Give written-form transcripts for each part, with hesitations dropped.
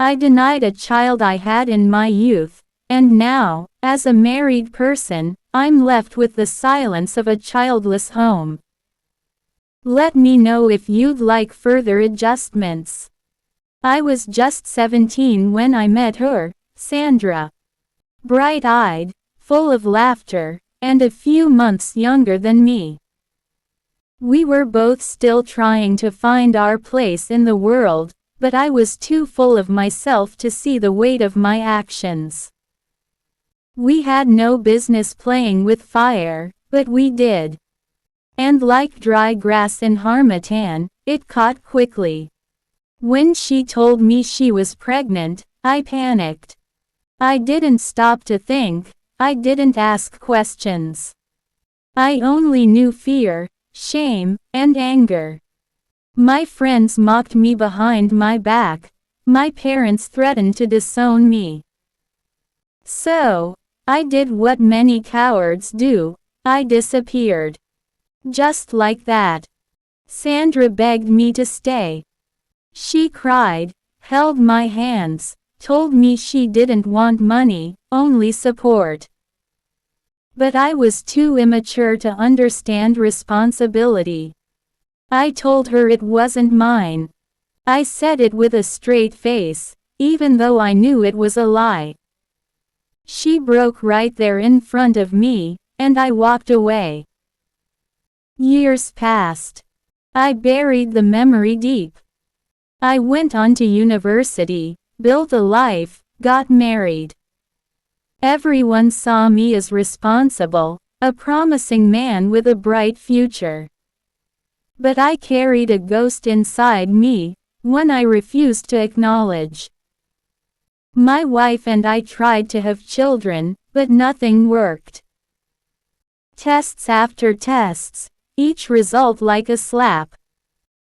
I denied a child I had in my youth, and now, as a married person, I'm left with the silence of a childless home. Let me know if you'd like further adjustments. I was just 17 when I met her, Sandra. Bright-eyed, full of laughter, and a few months younger than me. We were both still trying to find our place in the world, but I was too full of myself to see the weight of my actions. We had no business playing with fire, but we did. And like dry grass in Harmattan, it caught quickly. When she told me she was pregnant, I panicked. I didn't stop to think, I didn't ask questions. I only knew fear, shame, and anger. My friends mocked me behind my back, my parents threatened to disown me. So, I did what many cowards do, I disappeared. Just like that. Sandra begged me to stay. She cried, held my hands, told me she didn't want money, only support. But I was too immature to understand responsibility. I told her it wasn't mine. I said it with a straight face, even though I knew it was a lie. She broke right there in front of me, and I walked away. Years passed. I buried the memory deep. I went on to university, built a life, got married. Everyone saw me as responsible, a promising man with a bright future. But I carried a ghost inside me, one I refused to acknowledge. My wife and I tried to have children, but nothing worked. Tests after tests, each result like a slap.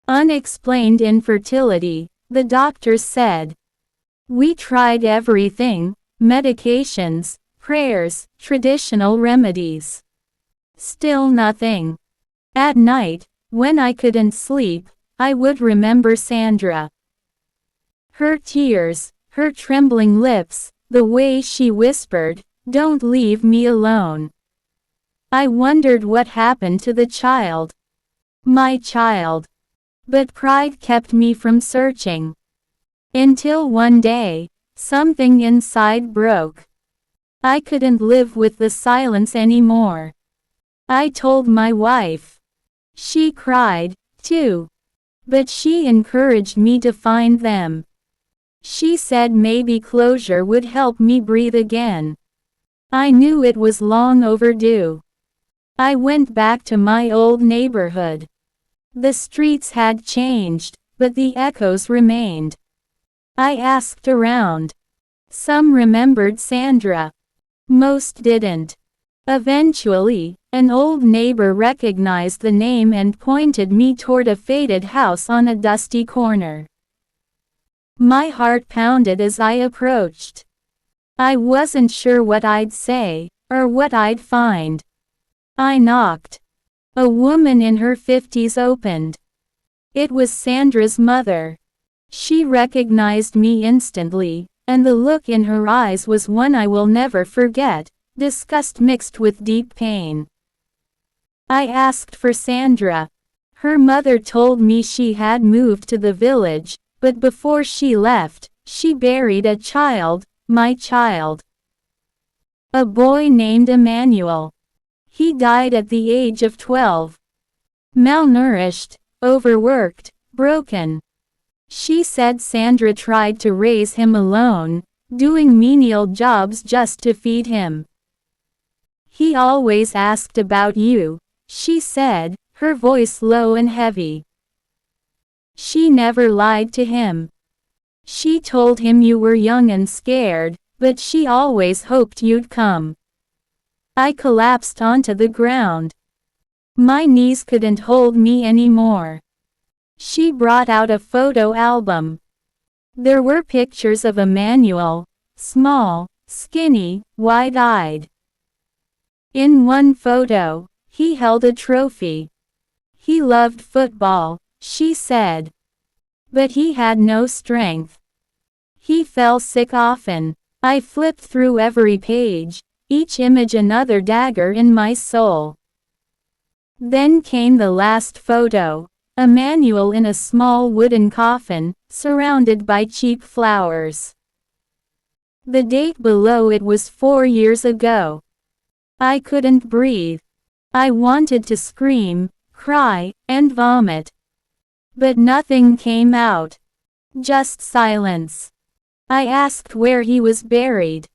Unexplained infertility, the doctors said. We tried everything, medications, prayers, traditional remedies. Still nothing. At night, when I couldn't sleep, I would remember Sandra. Her tears, her trembling lips, the way she whispered, "Don't leave me alone." I wondered what happened to the child. My child. But pride kept me from searching. Until one day, something inside broke. I couldn't live with the silence anymore. I told my wife. She cried, too. But she encouraged me to find them. She said maybe closure would help me breathe again. I knew it was long overdue. I went back to my old neighborhood. The streets had changed, but the echoes remained. I asked around. Some remembered Sandra. Most didn't. Eventually, an old neighbor recognized the name and pointed me toward a faded house on a dusty corner. My heart pounded as I approached. I wasn't sure what I'd say, or what I'd find. I knocked. A woman in her 50s opened. It was Sandra's mother. She recognized me instantly, and the look in her eyes was one I will never forget, disgust mixed with deep pain. I asked for Sandra. Her mother told me she had moved to the village, but before she left, she buried a child, my child. A boy named Emmanuel. He died at the age of 12. Malnourished, overworked, broken. She said Sandra tried to raise him alone, doing menial jobs just to feed him. He always asked about you, she said, her voice low and heavy. She never lied to him. She told him you were young and scared, but she always hoped you'd come. I collapsed onto the ground. My knees couldn't hold me anymore. She brought out a photo album. There were pictures of Emmanuel, small, skinny, wide-eyed. In one photo, he held a trophy. He loved football, she said. But he had no strength. He fell sick often. I flipped through every page, each image another dagger in my soul. Then came the last photo. Emmanuel in a small wooden coffin, surrounded by cheap flowers. The date below it was 4 years ago. I couldn't breathe. I wanted to scream, cry, and vomit. But nothing came out. Just silence. I asked where he was buried.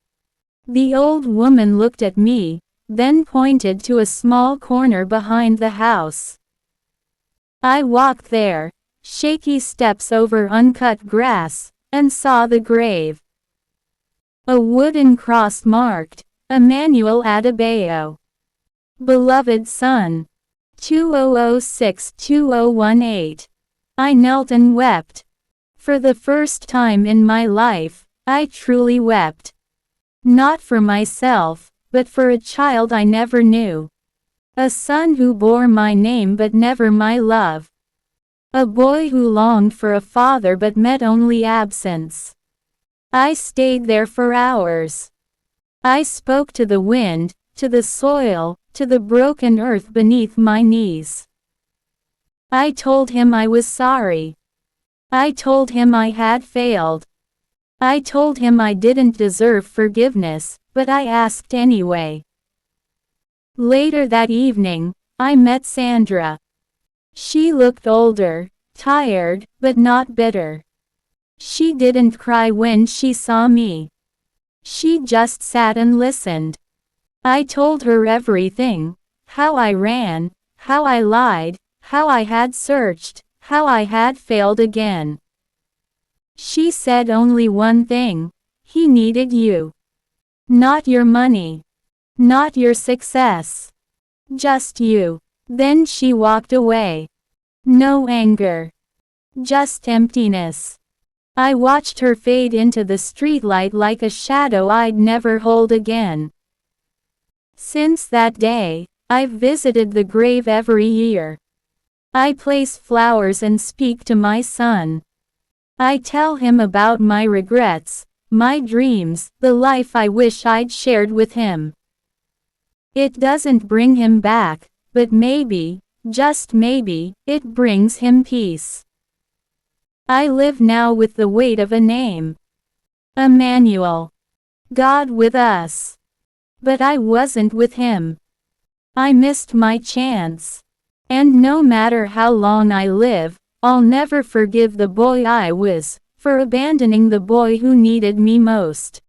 The old woman looked at me, then pointed to a small corner behind the house. I walked there, shaky steps over uncut grass, and saw the grave. A wooden cross marked, Emmanuel Adebayo. Beloved son. 2006-2018. I knelt and wept. For the first time in my life, I truly wept. Not for myself, but for a child I never knew. A son who bore my name but never my love. A boy who longed for a father but met only absence. I stayed there for hours. I spoke to the wind, to the soil, to the broken earth beneath my knees. I told him I was sorry. I told him I had failed. I told him I didn't deserve forgiveness, but I asked anyway. Later that evening, I met Sandra. She looked older, tired, but not bitter. She didn't cry when she saw me. She just sat and listened. I told her everything, how I ran, how I lied, how I had searched, how I had failed again. She said only one thing: he needed you. Not your money. Not your success. Just you. Then she walked away. No anger. Just emptiness. I watched her fade into the streetlight like a shadow I'd never hold again. Since that day, I've visited the grave every year. I place flowers and speak to my son. I tell him about my regrets, my dreams, the life I wish I'd shared with him. It doesn't bring him back, but maybe, just maybe, it brings him peace. I live now with the weight of a name. Emmanuel. God with us. But I wasn't with him. I missed my chance. And no matter how long I live, I'll never forgive the boy I was, for abandoning the boy who needed me most.